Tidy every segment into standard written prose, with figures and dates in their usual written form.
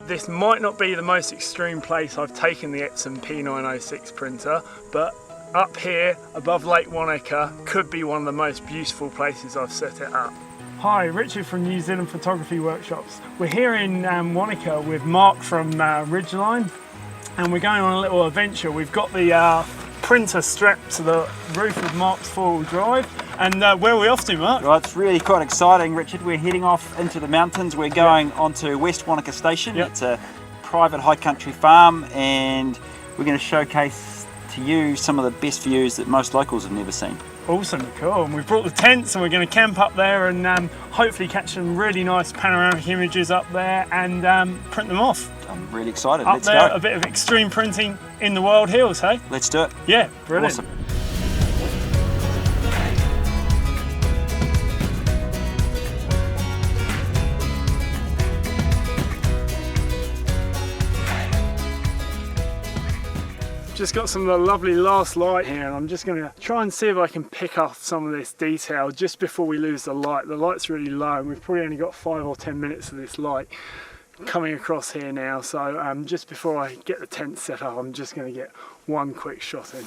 This might not be the most extreme place I've taken the Epson P906 printer, but up here above Lake Wanaka could be one of the most beautiful places I've set it up. Hi, Richard from New Zealand Photography Workshops. We're here in Wanaka with Mark from Ridgeline, and we're going on a little adventure. We've got the printer strapped to the roof of Mark's four-wheel drive. And where are we off to, Mark? Right, it's really quite exciting, Richard. We're heading off into the mountains. We're going onto West Wanaka Station. It's a private high country farm, and we're going to showcase to you some of the best views that most locals have never seen. Awesome, cool. And we've brought the tents and we're going to camp up there and hopefully catch some really nice panoramic images up there and print them off. I'm really excited. Up Let's there, go. a bit of extreme printing in the wild hills, hey? Let's do it. Yeah, brilliant. Awesome. Just got some of the lovely last light here, and I'm just going to try and see if I can pick up some of this detail just before we lose the light. The light's really low and we've probably only got 5 or 10 minutes of this light coming across here now, so just before I get the tent set up I'm just going to get one quick shot in.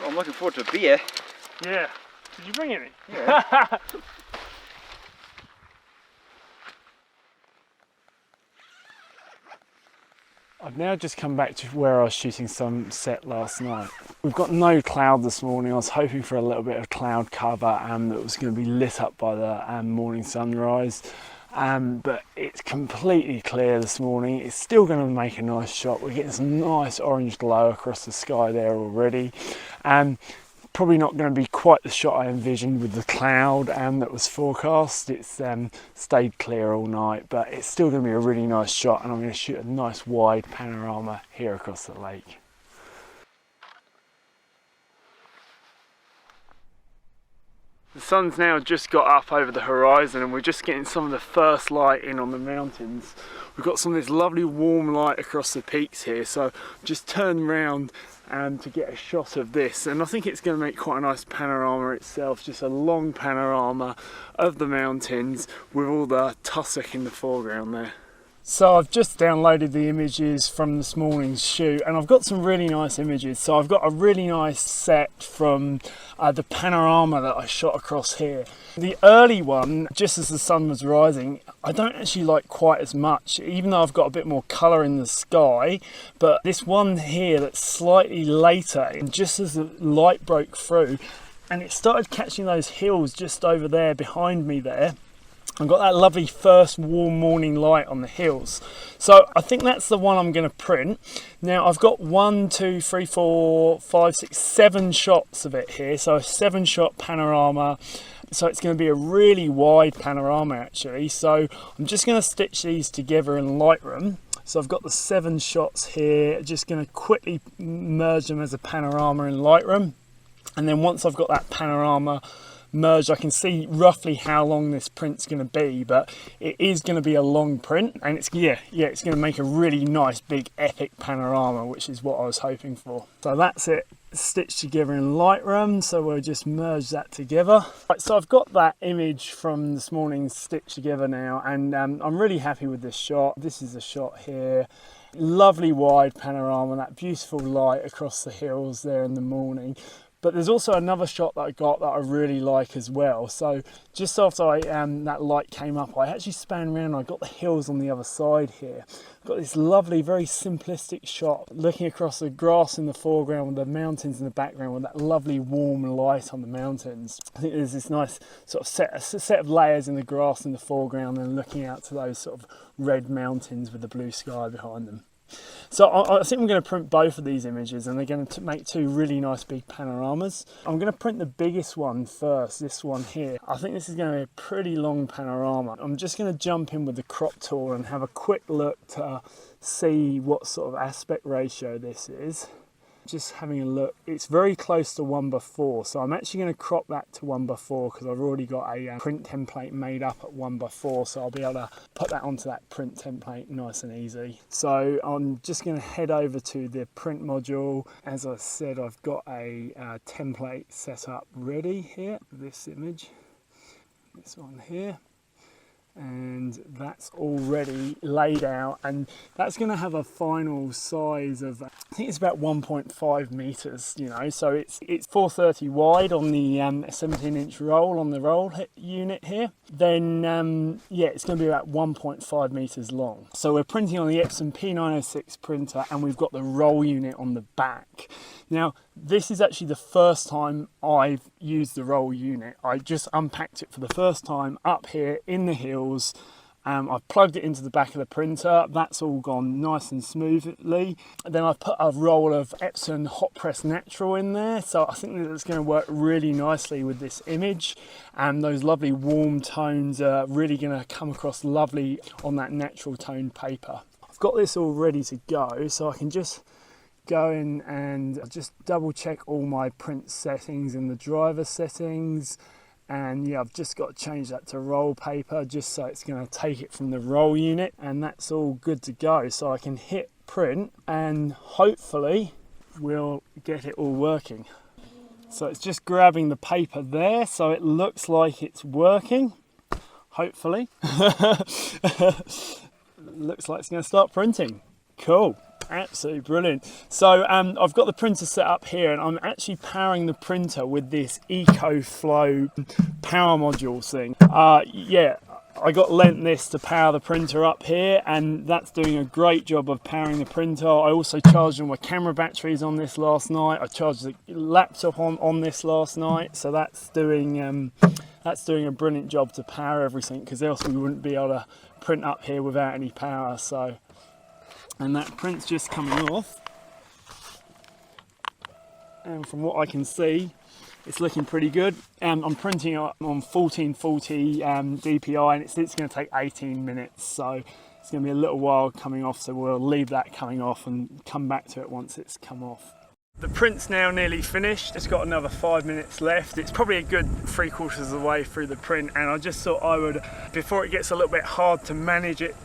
Well, I'm looking forward to a beer. Yeah. Did you bring any? Yeah. I've now just come back to where I was shooting sunset last night. We've got no cloud this morning. I was hoping for a little bit of cloud cover that was going to be lit up by the morning sunrise. But it's completely clear this morning. It's still going to make a nice shot. We're getting some nice orange glow across the sky there already. Probably not going to be quite the shot I envisioned with the cloud that was forecast. It's stayed clear all night, but it's still going to be a really nice shot, and I'm going to shoot a nice wide panorama here across the lake. The sun's now just got up over the horizon and we're just getting some of the first light in on the mountains. We've got some of this lovely warm light across the peaks here, so just turn round to get a shot of this, and I think it's going to make quite a nice panorama itself, just a long panorama of the mountains with all the tussock in the foreground there. So I've just downloaded the images from this morning's shoot and I've got some really nice images. So I've got a really nice set from the panorama that I shot across here. The early one, just as the sun was rising, I don't actually like quite as much, even though I've got a bit more colour in the sky. But this one here that's slightly later, and just as the light broke through and it started catching those hills just over there behind me there, I've got that lovely first warm morning light on the hills. So I think that's the one I'm going to print. Now I've got 1, 2, 3, 4, 5, 6, 7 shots of it here. So a 7-shot panorama. So it's going to be a really wide panorama actually. So I'm just going to stitch these together in Lightroom. So I've got the 7 shots here. Just going to quickly merge them as a panorama in Lightroom. And then once I've got that panorama merged, I can see roughly how long this print's going to be, but it is going to be a long print, and it's going to make a really nice big epic panorama, which is what I was hoping for. So that's it stitched together in Lightroom, so we'll just merge that together. Right, so I've got that image from this morning stitched together now, and I'm really happy with this shot. This is a shot here, lovely wide panorama, that beautiful light across the hills there in the morning. But there's also another shot that I got that I really like as well. So just after that light came up, I actually span around and I got the hills on the other side here. Got this lovely, very simplistic shot looking across the grass in the foreground with the mountains in the background with that lovely warm light on the mountains. I think there's this nice sort of set of layers in the grass in the foreground and looking out to those sort of red mountains with the blue sky behind them. So I think I'm going to print both of these images and they're going to make 2 really nice big panoramas. I'm going to print the biggest one first, this one here. I think this is going to be a pretty long panorama. I'm just going to jump in with the crop tool and have a quick look to see what sort of aspect ratio this is. Just having a look, it's very close to 1:4, so I'm actually going to crop that to 1:4 because I've already got a print template made up at 1:4, so I'll be able to put that onto that print template nice and easy. So I'm just going to head over to the print module. As I said, I've got a template set up ready here for this image. this one here, and that's already laid out, and that's going to have a final size of, I think it's about 1.5 meters, you know, so it's 430 wide on the 17-inch roll on the roll unit here. Then yeah, it's going to be about 1.5 meters long. So we're printing on the Epson P906 printer, and we've got the roll unit on the back. Now, this is actually the first time I've used the roll unit. I just unpacked it for the first time up here in the hills. I've plugged it into the back of the printer. That's all gone nice and smoothly. Then I've put a roll of Epson Hot Press Natural in there. So I think that it's going to work really nicely with this image. And those lovely warm tones are really going to come across lovely on that natural tone paper. I've got this all ready to go, so I can just go in and just double check all my print settings in the driver settings, and yeah, I've just got to change that to roll paper just so it's going to take it from the roll unit, and that's all good to go. So I can hit print and hopefully we'll get it all working. So it's just grabbing the paper there, so it looks like it's working, hopefully. Looks like it's going to start printing. Cool. Absolutely brilliant. So I've got the printer set up here, and I'm actually powering the printer with this EcoFlow power modules thing. Yeah, I got lent this to power the printer up here, and that's doing a great job of powering the printer. I also charged all my camera batteries on this last night. I charged the laptop on this last night, so that's doing a brilliant job to power everything, because else we wouldn't be able to print up here without any power. So. And that print's just coming off, and from what I can see, it's looking pretty good. I'm printing on 1440 DPI, and it's going to take 18 minutes, so it's going to be a little while coming off, so we'll leave that coming off and come back to it once it's come off. The print's now nearly finished. It's got another 5 minutes left. It's probably a good 3/4 of the way through the print, and I just thought I would, before it gets a little bit hard to manage it,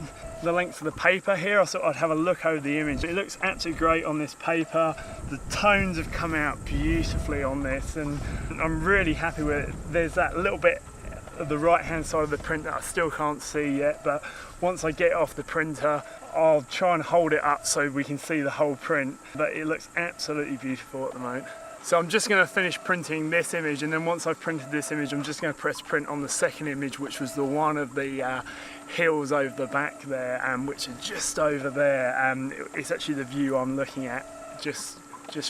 the length of the paper here, I thought I'd have a look over the image. It looks absolutely great on this paper. The tones have come out beautifully on this, and I'm really happy with it. There's that little bit of the right hand side of the print that I still can't see yet, but once I get it off the printer, I'll try and hold it up so we can see the whole print. But it looks absolutely beautiful at the moment. So I'm just going to finish printing this image, and then once I've printed this image, I'm just going to press print on the second image, which was the one of the hills over the back there, which are just over there. It's actually the view I'm looking at just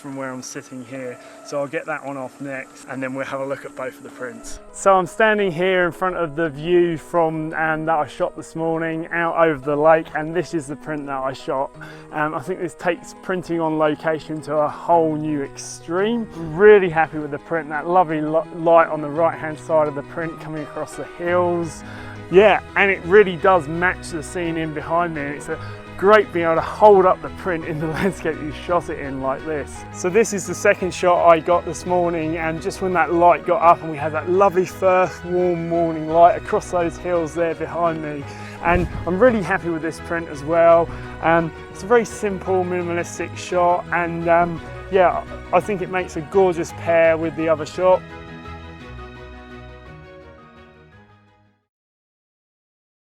from where I'm sitting here. So I'll get that one off next, and then we'll have a look at both of the prints. So I'm standing here in front of the view from that I shot this morning out over the lake, and this is the print that I shot. I think this takes printing on location to a whole new extreme. Really happy with the print, that lovely light on the right hand side of the print coming across the hills. Yeah, and it really does match the scene in behind me. It's great being able to hold up the print in the landscape you shot it in like this. So this is the second shot I got this morning, and just when that light got up and we had that lovely first warm morning light across those hills there behind me, and I'm really happy with this print as well. It's a very simple minimalistic shot, and yeah, I think it makes a gorgeous pair with the other shot.